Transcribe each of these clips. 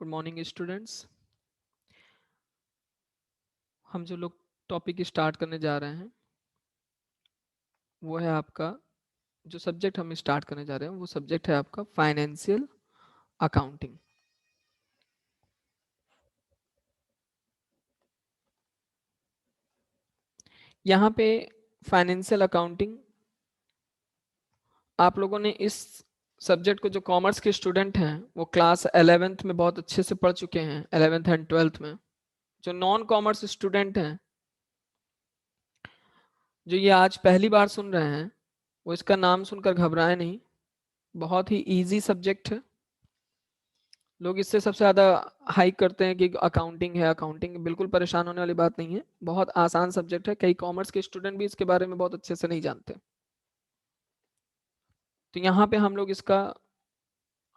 Good morning students. हम जो लोग टॉपिक स्टार्ट करने जा रहे हैं वो है आपका, जो सब्जेक्ट हम स्टार्ट करने जा रहे हैं वो सब्जेक्ट है आपका फाइनेंशियल अकाउंटिंग। यहाँ पे फाइनेंशियल अकाउंटिंग आप लोगों ने इस सब्जेक्ट को, जो कॉमर्स के स्टूडेंट हैं वो क्लास 11th में बहुत अच्छे से पढ़ चुके हैं, 11th एंड 12th में। जो नॉन कॉमर्स स्टूडेंट हैं, जो ये आज पहली बार सुन रहे हैं, वो इसका नाम सुनकर घबराए नहीं। बहुत ही इजी सब्जेक्ट है। लोग इससे सबसे ज्यादा हाइक करते हैं कि अकाउंटिंग है, अकाउंटिंग। बिल्कुल परेशान होने वाली बात नहीं है, बहुत आसान सब्जेक्ट है। कई कॉमर्स के स्टूडेंट भी इसके बारे में बहुत अच्छे से नहीं जानते। तो यहाँ पे हम लोग इसका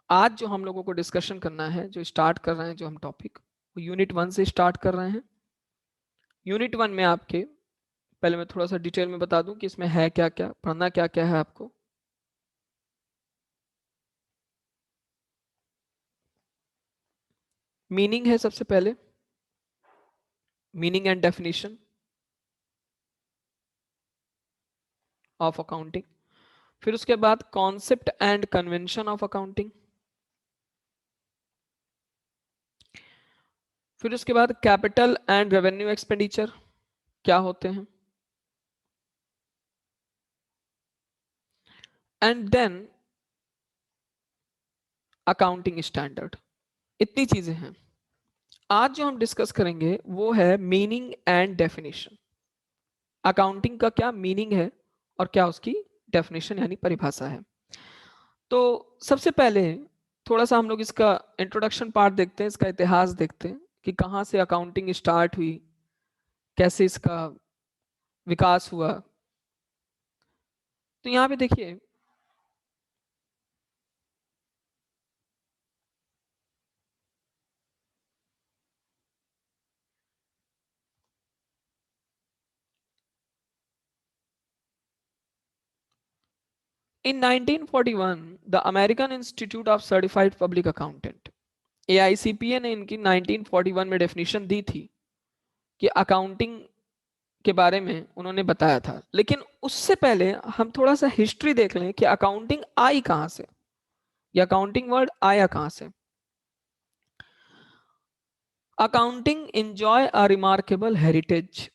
आज जो हम लोगों को डिस्कशन करना है, जो स्टार्ट कर रहे हैं, जो हम टॉपिक वो यूनिट 1 से स्टार्ट कर रहे हैं। यूनिट 1 में आपके, पहले मैं थोड़ा सा डिटेल में बता दूं कि इसमें है क्या क्या, पढ़ना क्या क्या है आपको। मीनिंग है सबसे पहले, meaning and definition of accounting. फिर उसके बाद concept and convention of accounting. फिर उसके बाद कैपिटल एंड रेवेन्यू एक्सपेंडिचर क्या होते हैं, एंड देन अकाउंटिंग स्टैंडर्ड। इतनी चीजें हैं। आज जो हम डिस्कस करेंगे वो है मीनिंग एंड डेफिनेशन। अकाउंटिंग का क्या मीनिंग है और क्या उसकी डेफिनेशन यानी परिभाषा है। तो सबसे पहले थोड़ा सा हम लोग इसका इंट्रोडक्शन पार्ट देखते हैं, इसका इतिहास देखते हैं कि कहाँ से अकाउंटिंग स्टार्ट हुई, कैसे इसका विकास हुआ। तो यहाँ पे देखिए, in 1941 the American Institute of Certified Public Accountant, AICPA ने इनकी 1941 में डेफिनेशन दी थी कि अकाउंटिंग के बारे में उन्होंने बताया था। लेकिन उससे पहले हम थोड़ा सा हिस्ट्री देख लें कि अकाउंटिंग आई कहां से, या अकाउंटिंग वर्ड आया कहां से। Accounting enjoy a remarkable heritage.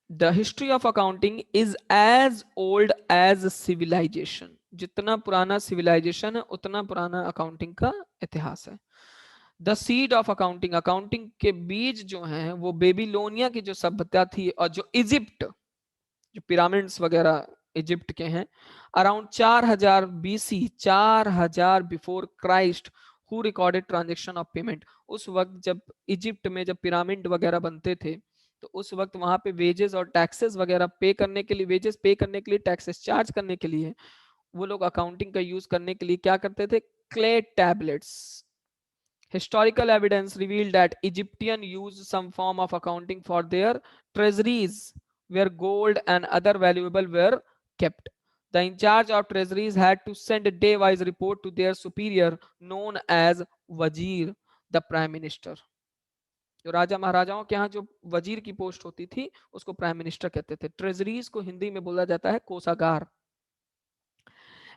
The history of accounting is as old as civilization. जितना पुराना सिविलाइजेशन है उतना पुराना अकाउंटिंग का इतिहास है। The seed of accounting, accounting के बीज जो हैं वो बेबीलोनिया की जो सभ्यता थी और जो इजिप्ट, जो पिरामिड्स वगैरह इजिप्ट के हैं, around 4000 BC, 4000 before Christ, who recorded transaction of payment. उस वक्त जब इजिप्ट में जब पिरामिड वगैरह बनते थे, तो उस वक्त वहां पे वेजेस और टैक्सेस वगैरह पे करने के लिए, वेजेस पे करने के लिए, टैक्सेस चार्ज करने के लिए, वो लोग अकाउंटिंग का यूज करने के लिए क्या करते थे, clay tablets. Historical evidence revealed that Egyptian used some form of accounting for their treasuries, where gold and other valuable were kept. The in charge of treasuries had to send a day-wise report to their superior, known as Wazir, the prime minister. जो राजा महाराजाओं के यहाँ जो वजीर की post होती थी उसको प्राइम मिनिस्टर कहते थे। ट्रेजरीज को हिंदी में बोला जाता है कोषागार।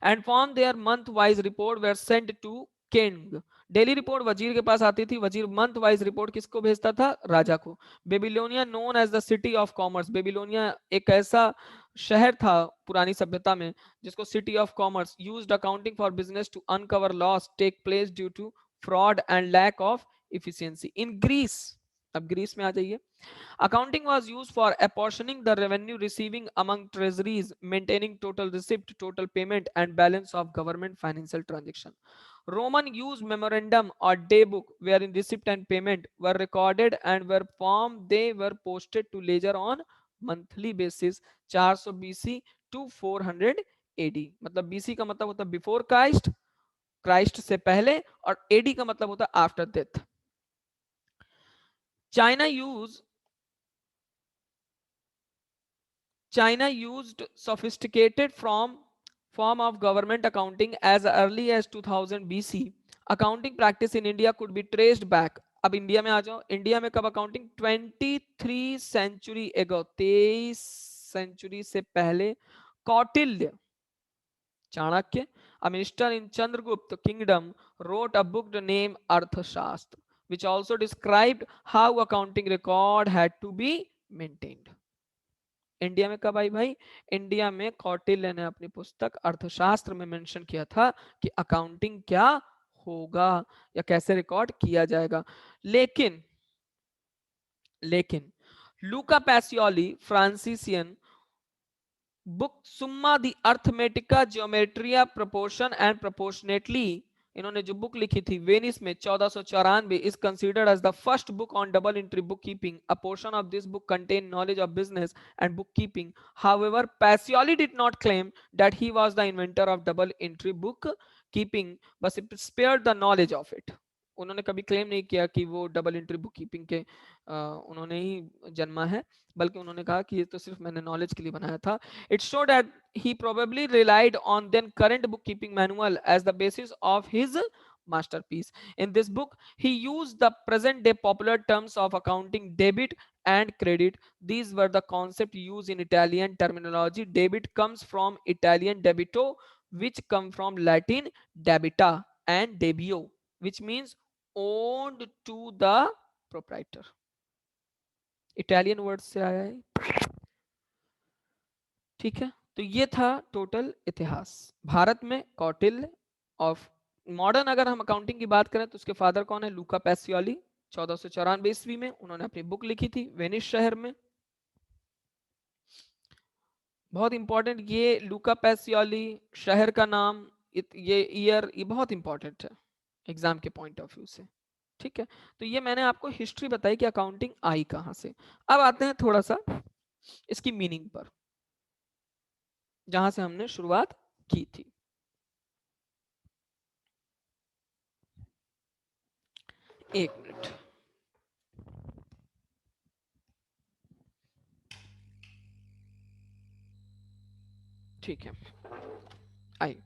And from their month wise report were sent to king. Daily report वजीर के पास आती थी, वजीर मंथ वाइज रिपोर्ट किसको भेजता था, राजा को। Babylonia known as the city of commerce, Babylonia एक ऐसा शहर था पुरानी सभ्यता में जिसको city of commerce, used accounting for business to uncover loss take place due to fraud and lack of efficiency. In Greece, अब ग्रीस में आ जाइए। Accounting was used for apportioning the revenue receiving among treasuries, maintaining total receipt, total payment, and balance of government financial transaction. Roman used memorandum or day book wherein receipt and payment were recorded and were formed. They were posted to ledger on monthly basis. 400 BC to 400 AD। मतलब BC का मतलब होता है before Christ, Christ से पहले, और AD का मतलब होता है after death. China use China used sophisticated form of government accounting as early as 2000 BC, accounting practice in India could be traced back, अब इंडिया में आ जाओ, इंडिया में कब अकाउंटिंग, 23 सेंचुरी एगो, 23 सेंचुरी से पहले Kautilya, Chanakya, a minister in Chandragupta kingdom, wrote a book named Arthashastra, which also described how accounting record had to be maintained. India में कब आई भाई, इंडिया में कौटिल्य ने अपनी पुस्तक अर्थशास्त्र में मेंशन किया था कि अकाउंटिंग क्या होगा या कैसे रिकॉर्ड किया जाएगा। लेकिन लेकिन लूका Pacioli, Franciscan, book Summa de Arithmetica Geometria proportion and proportionately, इन्होंने जो बुक लिखी थी वेनिस में 1494, is considered as the first book on double entry book keeping. A portion of this book contain knowledge of business and book keeping. However Pacioli did not claim that he was the inventor of double entry book keeping, बस it spared the knowledge of it. उन्होंने कभी claim नहीं किया कि वो double entry book keeping के उन्होंने ही जन्मा है, बल्कि उन्होंने कहा कि ये तो सिर्फ मैंने नॉलेज के लिए बनाया था। It showed that he probably relied on then current bookkeeping manual as the basis of his masterpiece. In this book, he used the present day popular terms of accounting, debit and credit. These were the concept used in Italian terminology. Debit comes from Italian debito, which come from Latin debita, and debio, which means owned to the proprietor. Italian word से आया है, ठीक है। तो ये था total इतिहास भारत में कौटिल्य ऑफ मॉडर्न। अगर हम अकाउंटिंग की बात करें तो उसके फादर कौन है, लूका पैसियोली, 1494 ईस्वी में उन्होंने अपनी बुक लिखी थी वेनिस शहर में। बहुत इंपॉर्टेंट, ये लूका पैसियोली शहर का नाम, ये ईयर, ये बहुत इंपॉर्टेंट है एग्जाम के पॉइंट ऑफ व्यू से, ठीक है। तो ये मैंने आपको हिस्ट्री बताई कि अकाउंटिंग आई कहां से। अब आते हैं थोड़ा सा इसकी मीनिंग पर, जहां से हमने शुरुआत की थी। एक मिनट, ठीक है, आई।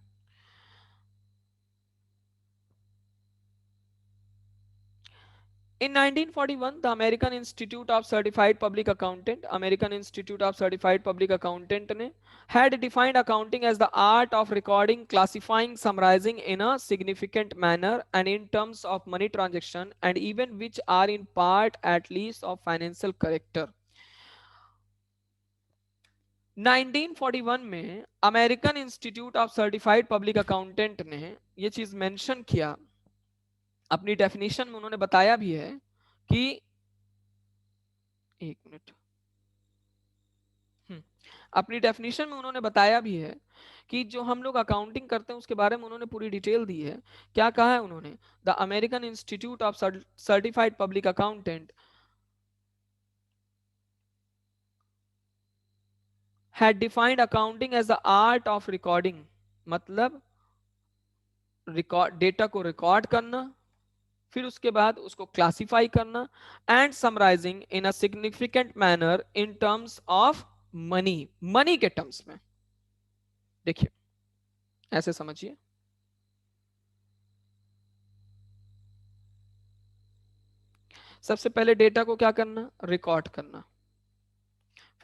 In 1941, the American Institute of Certified Public Accountant, American Institute of Certified Public Accountant ने had defined accounting as the art of recording, classifying, summarizing in a significant manner and in terms of money transaction and even which are in part at least of financial character. 1941 में American Institute of Certified Public accountant ने ये चीज mention किया, अपनी definition में उन्होंने बताया भी है कि, एक मिनट, अपनी डेफिनेशन में उन्होंने बताया भी है कि जो हम लोग अकाउंटिंग करते हैं उसके बारे में उन्होंने पूरी डिटेल दी है। क्या कहा है उन्होंने, the American Institute of Certified Public Accountant had defined accounting as the art of recording, मतलब रिकॉर्ड, डेटा को रिकॉर्ड करना, फिर उसके बाद उसको क्लासिफाई करना and summarising in a significant manner in terms of money, money के टर्म्स में। देखिए ऐसे समझिए, सबसे पहले डेटा को क्या करना, रिकॉर्ड करना,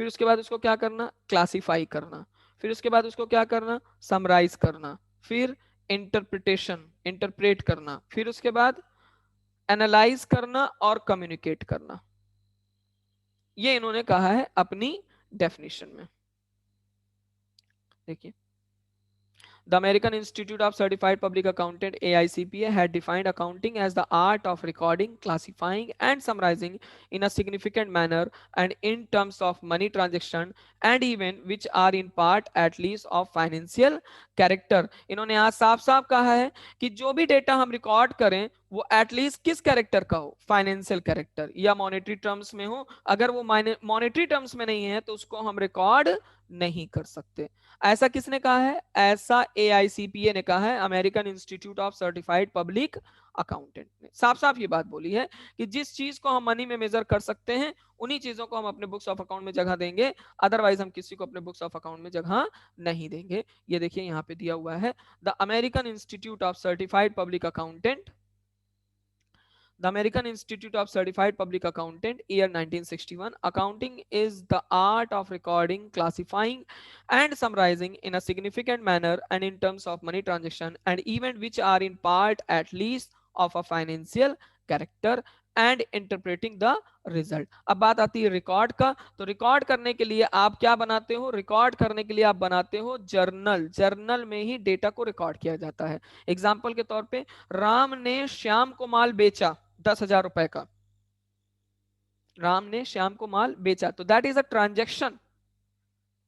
फिर उसके बाद उसको क्या करना, क्लासिफाई करना, फिर उसके बाद उसको क्या करना, समराइज करना, फिर इंटरप्रिटेशन, इंटरप्रेट करना, फिर उसके बाद एनालाइज करना और कम्युनिकेट करना। ये इन्होंने कहा है अपनी डेफिनेशन में। देखिए, The American Institute of Certified Public Accountant AICPA had defined accounting as the art of recording, classifying and summarizing in a significant manner and in terms of money transaction and even which are in part at least of financial character. इन्होंने आज साफ साफ कहा है कि जो भी data हम रिकॉर्ड करें वो एटलीस्ट किस कैरेक्टर का हो, फाइनेंशियल कैरेक्टर या मॉनेटरी टर्म्स में हो। अगर वो मॉनेटरी टर्म्स में नहीं है तो उसको हम रिकॉर्ड नहीं कर सकते। ऐसा किसने कहा है? ऐसा एआईसीपीए ने कहा है, American Institute of Certified Public accountant ने साफ साफ ये बात बोली है कि जिस चीज को हम मनी में मेजर कर सकते हैं उन्हीं चीजों को हम अपने बुक्स ऑफ अकाउंट में जगह देंगे, अदरवाइज हम किसी को अपने बुक्स ऑफ अकाउंट में जगह नहीं देंगे। ये देखिए यहाँ पे दिया हुआ है, the American Institute of Certified Public accountant, The American Institute of Certified Public Accountant, year 1961. Accounting is the art of recording, classifying, and summarizing in a significant manner and in terms of money transaction and event which are in part at least of a financial character and interpreting the result. अब बात आती है record का, तो record करने के लिए आप क्या बनाते हो? रिकॉर्ड करने के लिए आप बनाते हो जर्नल। जर्नल में ही डेटा को रिकॉर्ड किया जाता है। एग्जाम्पल के तौर पे, राम ने श्याम को माल बेचा 10,000 रुपए का, राम ने श्याम को माल बेचा, तो दैट इज अ ट्रांजेक्शन।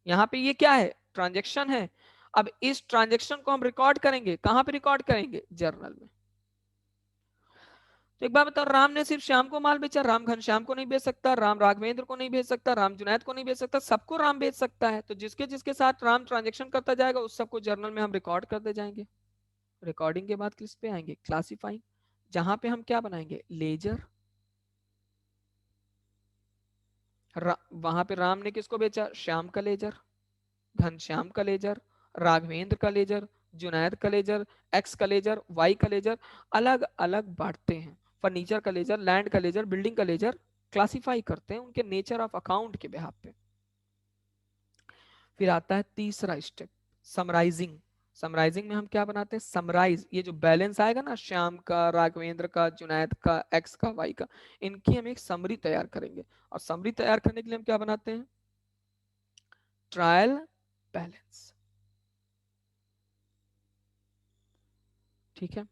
यहां पे ये क्या है? ट्रांजेक्शन है। अब इस ट्रांजेक्शन को हम रिकॉर्ड करेंगे, कहां पे रिकॉर्ड करेंगे? जर्नल में। तो एक बात बताओ, राम ने सिर्फ श्याम को माल बेचा, राम घनश्याम को नहीं बेच सकता, राम राघवेंद्र को नहीं बेच सकता, राम जुनैद को नहीं बेच सकता, सबको राम बेच सकता है। तो जिसके जिसके साथ राम ट्रांजेक्शन करता जाएगा उस सबको जर्नल में हम रिकॉर्ड करते जाएंगे। रिकॉर्डिंग के बाद किस पे आएंगे? क्लासिफाइंग, जहां पे हम क्या बनाएंगे? लेजर। वहां पे राम ने किसको बेचा? श्याम का लेजर, घनश्याम का लेजर, राघवेंद्र का लेजर, जुनैद का लेजर, एक्स का लेजर, वाई का लेजर, अलग अलग बांटते हैं। फर्नीचर का लेजर, लैंड का लेजर, बिल्डिंग का लेजर, क्लासिफाई करते हैं उनके नेचर ऑफ अकाउंट के बिहाफ पे। फिर आता है तीसरा स्टेप, समराइजिंग। समराइजिंग में हम क्या बनाते हैं? समराइज, ये जो बैलेंस आएगा ना श्याम का, राघवेंद्र का, जुनैद का, एक्स का, वाई का, इनकी हम एक समरी तैयार करेंगे। और समरी तैयार करने के लिए हम क्या बनाते हैं? Trial balance. ठीक है,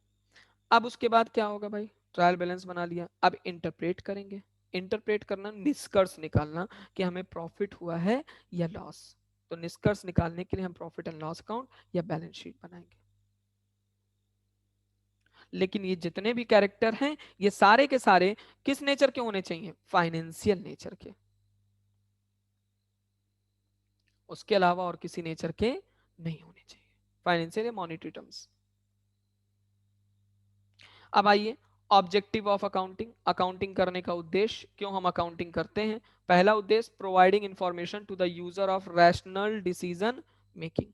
अब उसके बाद क्या होगा भाई? ट्रायल बैलेंस बना लिया, अब इंटरप्रेट करेंगे। इंटरप्रेट करना, निष्कर्ष निकालना कि हमें प्रॉफिट हुआ है या लॉस। तो निष्कर्ष निकालने के लिए हम प्रॉफिट एंड लॉस अकाउंट या बैलेंस शीट बनाएंगे। लेकिन ये जितने भी कैरेक्टर हैं ये सारे के सारे किस नेचर के होने चाहिए? फाइनेंशियल नेचर के, उसके अलावा और किसी नेचर के नहीं होने चाहिए, फाइनेंशियल या मॉनेटरी टर्म्स। अब आइए, ऑब्जेक्टिव ऑफ अकाउंटिंग। अकाउंटिंग करने का उद्देश्य, क्यों हम अकाउंटिंग करते हैं? पहला उद्देश्य, providing information to the user of rational decision making.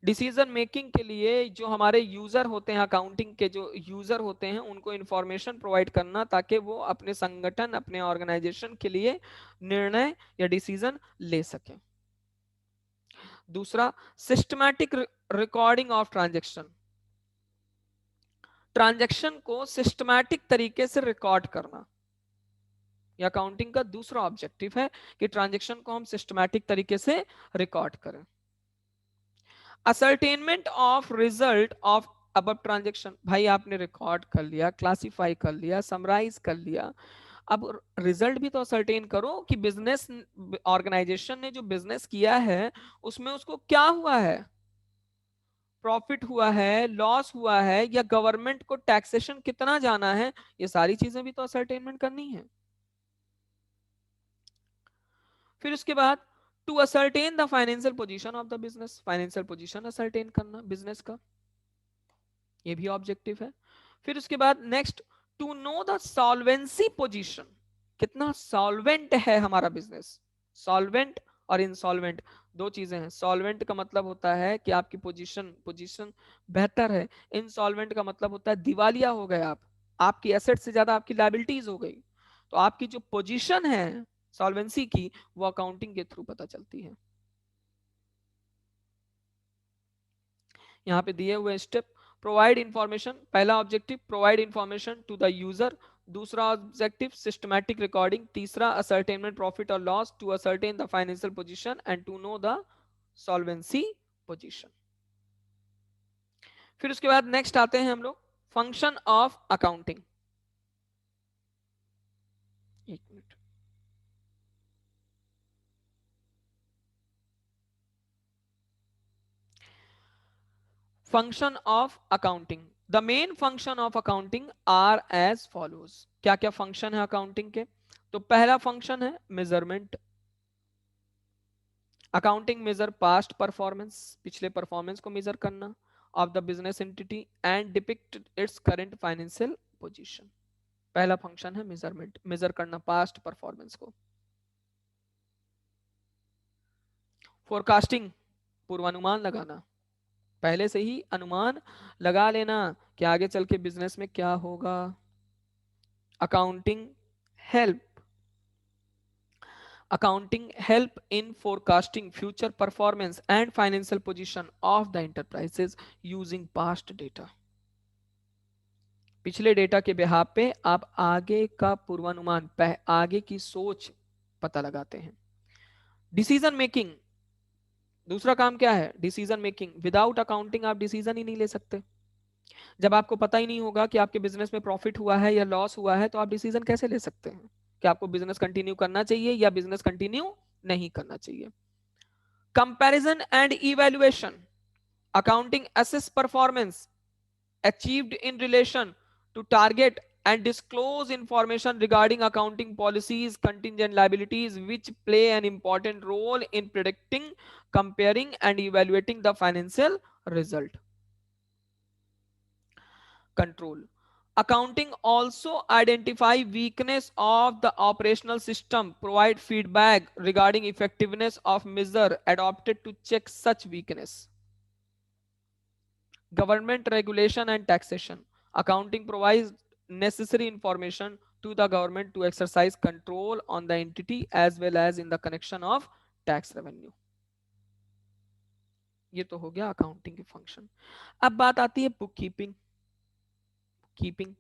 Decision making के लिए जो हमारे यूजर होते हैं, अकाउंटिंग के जो यूजर होते हैं, उनको इंफॉर्मेशन प्रोवाइड करना ताकि वो अपने संगठन, अपने ऑर्गेनाइजेशन के लिए निर्णय या डिसीजन ले सकें। दूसरा, systematic recording of transaction. Transaction को सिस्टमैटिक तरीके से रिकॉर्ड करना, या अकाउंटिंग का दूसरा ऑब्जेक्टिव है कि ट्रांजैक्शन को हम सिस्टमैटिक तरीके से रिकॉर्ड करें। असर्टेनमेंट ऑफ रिजल्ट ऑफ अब ट्रांजैक्शन, भाई आपने रिकॉर्ड कर लिया, क्लासिफाई कर लिया, समराइज कर लिया, अब रिजल्ट भी तो असर्टेन करो कि बिजनेस ऑर्गेनाइजेशन ने जो बिजनेस किया है उसमें उसको क्या हुआ है? प्रॉफिट हुआ है, लॉस हुआ है, या गवर्नमेंट को टैक्सेशन कितना जाना है, ये सारी चीजें भी तो असर्टेनमेंट करनी है। फिर उसके बाद, to ascertain the financial position of the business, financial position ascertain करना बिजनेस का, ये भी ऑब्जेक्टिव है। फिर उसके बाद next, to know the solvency position, कितना सॉल्वेंट है हमारा बिजनेस। सॉल्वेंट और इंसॉल्वेंट दो चीजें हैं। सॉल्वेंट का मतलब होता है कि आपकी पोजीशन पोजीशन बेहतर है, इंसॉल्वेंट का मतलब होता है दिवालिया हो गए आप, आपकी एसेट से ज्यादा आपकी लायबिलिटीज हो गई। तो आपकी जो पोजीशन है सॉल्वेंसी की, वो अकाउंटिंग के थ्रू पता चलती है। यहाँ पे दिए हुए स्टेप, प्रोवाइड इंफॉर्मेशन, पहला objective provide information to the user, दूसरा ऑब्जेक्टिव सिस्टमैटिक रिकॉर्डिंग, तीसरा असर्टेनमेंट प्रॉफिट और loss, to ascertain the financial position and to know the solvency position. फिर उसके बाद नेक्स्ट आते हैं हम लोग फंक्शन ऑफ अकाउंटिंग। एक minute, function of accounting, the main function of accounting are as follows. क्या क्या फंक्शन है अकाउंटिंग के? तो पहला फंक्शन है measurement. Accounting measure past performance, पिछले परफॉर्मेंस को मेजर करना of the business entity and depict its current financial position. पहला फंक्शन है मेजरमेंट, मेजर करना पास्ट परफॉर्मेंस को। फोरकास्टिंग, पूर्वानुमान लगाना, पहले से ही अनुमान लगा लेना कि आगे चल के बिजनेस में क्या होगा। Accounting help, accounting help in forecasting future performance and financial position of the enterprises using past data। पिछले डेटा के बिहाफ पे आप आगे का पूर्वानुमान, आगे की सोच पता लगाते हैं। डिसीजन मेकिंग, दूसरा काम क्या है? Decision making. विदाउट अकाउंटिंग आप डिसीजन ही नहीं ले सकते। जब आपको पता ही नहीं होगा कि आपके बिजनेस में प्रॉफिट हुआ है या लॉस हुआ है, तो आप डिसीजन कैसे ले सकते हैं कि आपको बिजनेस कंटिन्यू करना चाहिए या बिजनेस कंटिन्यू नहीं करना चाहिए। Comparison and evaluation, accounting assess performance achieved in relation to target and disclose information regarding accounting policies, contingent liabilities, which play an important role in predicting, comparing and evaluating the financial result। Control, accounting also identify weakness of the operational system, provide feedback regarding effectiveness of measure adopted to check such weakness। Government regulation and taxation, accounting provides necessary information to the government to exercise control on the entity as well as in the connection of tax revenue। ये तो हो गया accounting के function. अब बात आती है book keeping. Keeping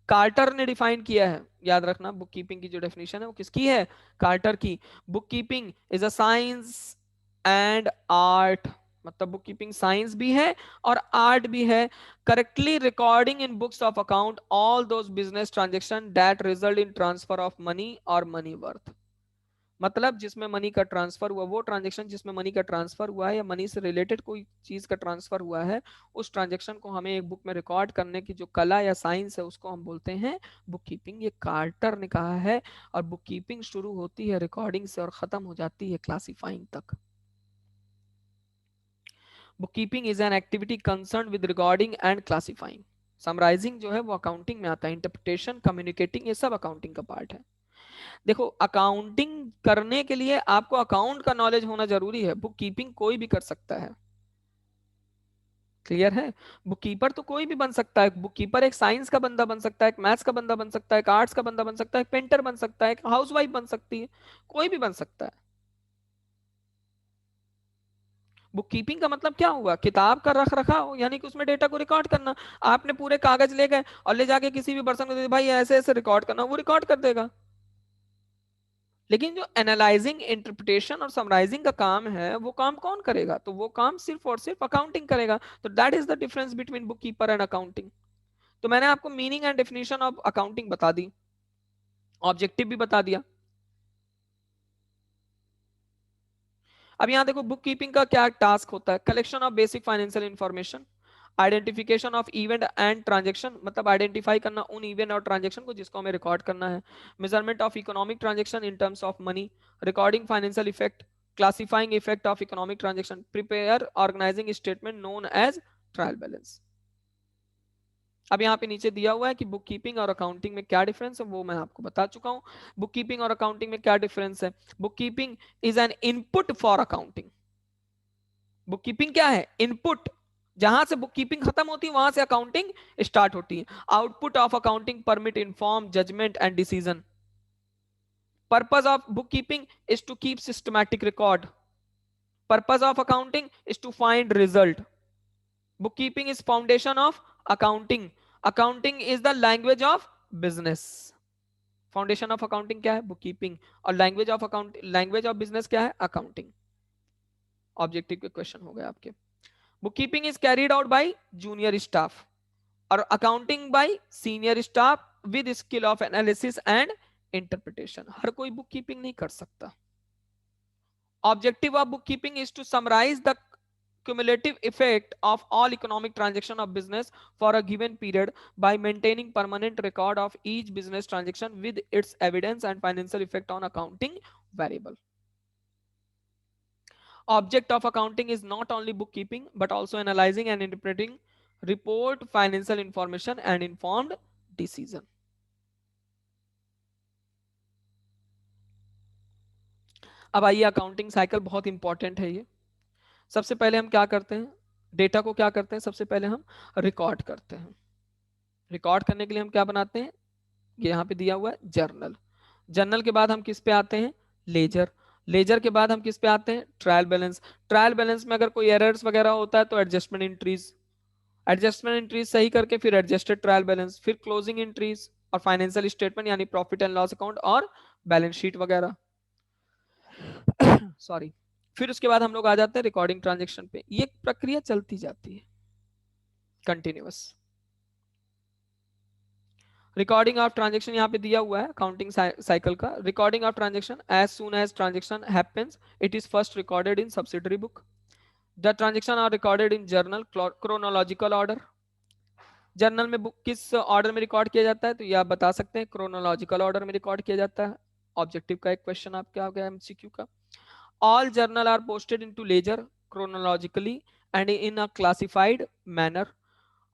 quarter ने डिफाइन किया है, याद रखना बुक कीपिंग की जो डेफिनेशन है वो किसकी है? कार्टर की। Book keeping is a science and art, मतलब बुक कीपिंग साइंस भी है और आर्ट भी है। Correctly recording in books of account all those business transaction that result in transfer of money और मनी वर्थ। मतलब जिसमें मनी का ट्रांसफर हुआ, वो ट्रांजेक्शन जिसमें मनी का ट्रांसफर हुआ है या मनी से रिलेटेड कोई चीज का ट्रांसफर हुआ है, उस ट्रांजेक्शन को हमें एक बुक में रिकॉर्ड करने की जो कला या साइंस है उसको हम बोलते हैं बुक कीपिंग। ये कार्टर ने कहा है। और बुक कीपिंग शुरू होती है रिकॉर्डिंग से और खत्म हो जाती है क्लासिफाइंग तक। Book keeping is an activity concern with recording and classifying. Summarising जो है वो अकाउंटिंग में आता है, इंटरप्रिटेशन, कम्युनिकेटिंग, ये सब अकाउंटिंग का पार्ट है। देखो अकाउंटिंग करने के लिए आपको अकाउंट का नॉलेज होना जरूरी है, बुक कीपिंग कोई भी कर सकता है। क्लियर है? बुक कीपर तो कोई भी बन सकता है। बुक कीपर एक साइंस का बंदा बन सकता है, एक मैथ्स का बंदा बन सकता है, एक आर्ट्स का बंदा बन सकता है, एक पेंटर बन सकता है, एक हाउसवाइफ बन सकती है, कोई भी बन सकता है। बुक कीपिंग का मतलब क्या हुआ? किताब का रख रखाव, यानी कि उसमें डेटा को रिकॉर्ड करना। आपने पूरे कागज ले गए और ले जाके किसी भी पर्सन को दे दिया, भाई ऐसे ऐसे रिकॉर्ड करना, वो रिकॉर्ड कर देगा। लेकिन जो एनालाइजिंग, इंटरप्रिटेशन और समराइजिंग का काम है, वो काम कौन करेगा? तो वो काम सिर्फ और सिर्फ अकाउंटिंग करेगा। तो that is the difference between book keeper and accounting. तो मैंने आपको meaning and definition of accounting बता दी, ऑब्जेक्टिव भी बता दिया। अब यहां देखो बुक कीपिंग का क्या टास्क होता है। Collection of basic financial information, identification of event and transaction, मतलब आइडेंटिफाई करना उन इवेंट और ट्रांजेक्शन को जिसको हमें रिकॉर्ड करना है। Measurement of economic transaction in terms of money, recording financial effect, classifying effect of economic transaction, prepare organising statement known as trial balance. अब यहाँ पे नीचे दिया हुआ है कि बुक कीपिंग और अकाउंटिंग में क्या डिफरेंस है, वो मैं आपको बता चुका हूं। बुक कीपिंग और अकाउंटिंग में क्या डिफरेंस है? Book keeping is N input for accounting. Book keeping क्या है? इनपुट। जहां से बुक कीपिंग खत्म होती है वहां से अकाउंटिंग स्टार्ट होती है। Output of accounting permit inform judgement and decision. Purpose of book keeping is to keep systematic record. Purpose of accounting is to find result. Book keeping is foundation of accounting. Accounting is the language of business. Foundation of accounting क्या है? Book keeping. और language of account, language of business क्या है? Accounting. Objective के question हो गए आपके। Book keeping is carried out by junior staff और accounting by senior staff with skill of analysis and interpretation. हर कोई बुक कीपिंग नहीं कर सकता। Objective of book keeping is to summarise the cumulative effect of all economic transaction of business for a given period by maintaining permanent record of each business transaction with its evidence and financial effect on accounting variable. Object of accounting is not only bookkeeping but also analyzing and interpreting report financial information and informed decision. अब आइए accounting cycle बहुत important है ये। सबसे पहले हम क्या करते हैं, डेटा को क्या करते हैं, सबसे पहले हम रिकॉर्ड करते हैं। रिकॉर्ड करने के लिए हम क्या बनाते हैं, ये यहाँ पे दिया हुआ है जर्नल। जर्नल के बाद हम किस पे आते हैं, लेजर। लेजर के बाद हम किस पे आते हैं, ट्रायल बैलेंस। ट्रायल बैलेंस में अगर कोई एरर्स वगैरह होता है तो एडजस्टमेंट एंट्रीज, एडजस्टमेंट एंट्रीज सही करके फिर एडजस्टेड ट्रायल बैलेंस, फिर क्लोजिंग एंट्रीज और फाइनेंशियल स्टेटमेंट यानी प्रॉफिट एंड लॉस अकाउंट और बैलेंस शीट वगैरह। सॉरी। फिर उसके बाद हम लोग आ जाते हैं रिकॉर्डिंग ट्रांजेक्शन पे। ये प्रक्रिया चलती जाती है कंटिन्यूअस। रिकॉर्डिंग ऑफ ट्रांजेक्शन यहाँ पे दिया हुआ है काउंटिंग साइकिल का। Recording of transaction, as soon as transaction happens it is first recorded in subsidiary book. The transaction are recorded in journal chronological order. Journal में बुक किस order में record किया जाता है, तो ये आप बता सकते हैं क्रोनोलॉजिकल ऑर्डर में रिकॉर्ड किया जाता है। ऑब्जेक्टिव का एक क्वेश्चन आपके आ गया एमसीक्यू का। All journal are posted into ledger chronologically and in a classified manner.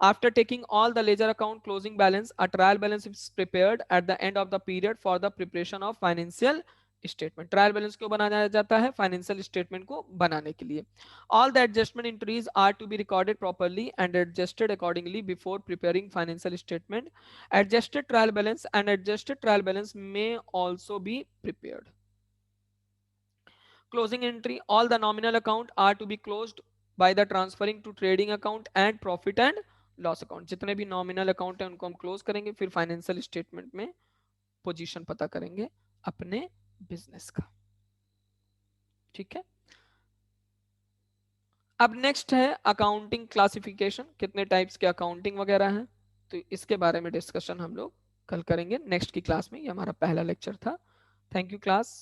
After taking all the ledger account closing balance, a trial balance is prepared at the end of the period for the preparation of financial statement. Trial balance क्यों बनाया जाता है, financial statement को बनाने के लिए। All the adjustment entries are to be recorded properly and adjusted accordingly before preparing financial statement. Adjusted trial balance and adjusted trial balance में also be prepared. Closing entry, all the nominal account are to be closed by the transferring to trading account and profit and loss account। जितने भी nominal account है उनको हम close करेंगे, फिर financial statement में position पता करेंगे अपने business का। ठीक है। अब next है accounting classification, कितने types के accounting वगैरह हैं, तो इसके बारे में discussion हम लोग कल करेंगे नेक्स्ट की क्लास में। ये हमारा पहला लेक्चर था। Thank you class.